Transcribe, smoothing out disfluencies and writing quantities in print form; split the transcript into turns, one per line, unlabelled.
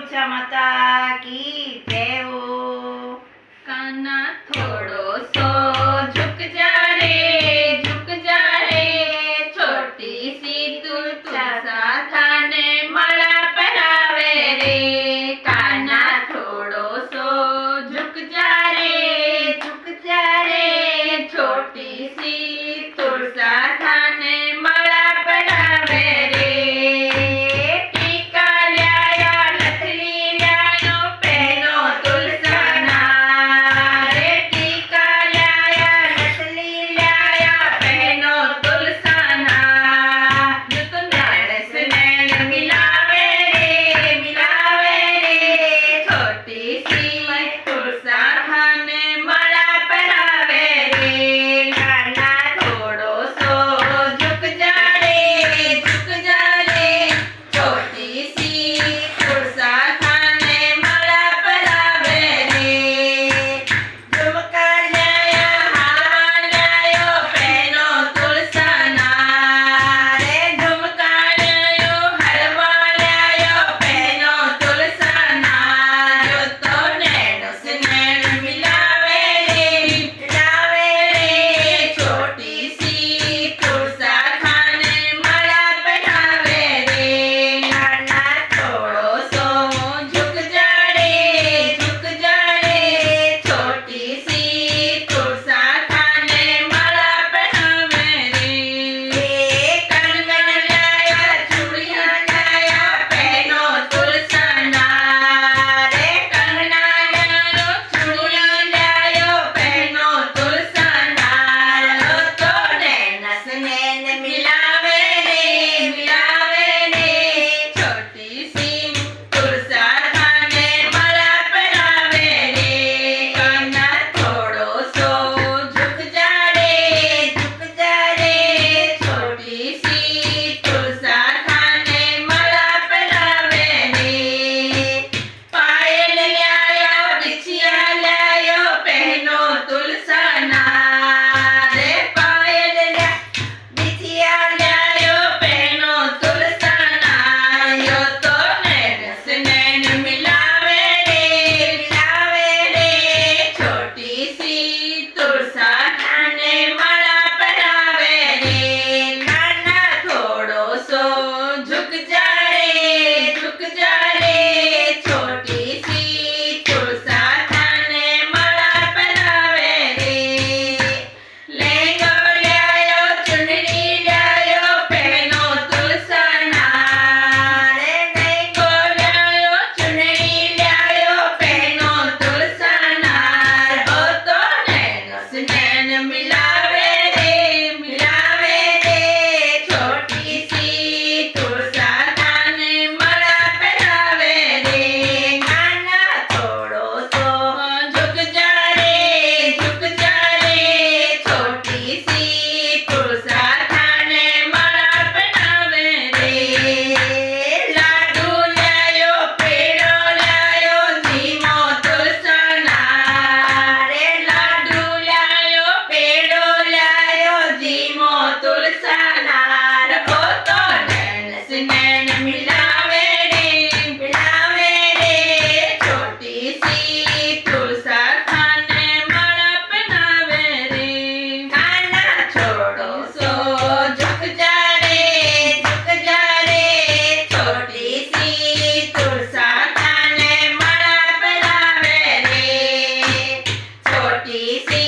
तुलसा माता की जय हो।
कान्हा थोड़ो सो झुक जा रे छोटी सी तुलसा थाने माला पहरावे रे। कान्हा थोड़ो सो झुक जा रे छोटी सी तुलसा थाने माला पहरावे रे। टीका ल्याया नथली ल्यायो पहनो तुलसा ना रे। टीका ल्याया नथली ल्याया पहनो तुलसा ना। जो तो नैन से नैन मिलावे रे छोटी सी तुलसा थाने माला पहरावे रे। कान्हा थोड़ो सो झुक जा रे छोटी सी तुलसा थाने माला पहरावे रे। झुमका ल्याया हार ल्यायो पहनो तुलसा ना रे। झुमका ल्यायो हलवा ल्यायो पहनो तुलसा ना। जो तो नैन से नैन मिलावे रे छोटी सी तुलसा थाने माला पहरावे रे। कान्हा थोड़ो सो झुक जा रे छोटी सी तुलसा थाने माला पहरावे रे। कंगन लाया चूड़ियां लाया पहनो तुलसा ना रे। कंगना लायो चूड़ियां लायो पहनो तुलसा ना। लो तो नैन से नैन मिलावे रे छोटी सी तुलसा थाने माला पहरावे रे। कान्हा थोड़ो सो झुक जा रे छोटी सी तुलसा थाने माला पहरावे रे। पायल ल्यायो बिछिया ल्यायो पहनो तुलसा ना रे। पायल ल्या बिछिया ल्यायो पहनो तुलसा ना। यो तो नैन से नैन मिलावे रे छोटी सी तुलसा थाने माला पहरावे रे। कान्हा थोड़ो सो झुक जा रे छोटी सी तुलसा थाने माला पहरावे रे। लहंगो ल्यायो चुनरी ल्यायो पहनो तुलसा ना रे। लहंगो ल्यायो चुनरी ल्यायो पहनो तुलसा ना। हो तो नैन से नैन मिलावे रे छोटी सी तुलसा थाने माला पहरावे रे। कान्हा थोड़ो सो झुक जा रे छोटी सी तुलसा थाने माला पहरावे रे। लाडू ल्यायो पेड़ो ल्यायो धीमो तुलसा ना रे। लाडू ल्यायो पेड़ो ल्यायो धीमो तुलसा ना। हो तो नैन से नैन मिलावे रे छोटी सी तुलसा थाने माला पहरावे रे। कान्हा थोड़ो सो झुक जा रे छोटी सी तुलसा थाने माला पहरावे रे। छोटी सी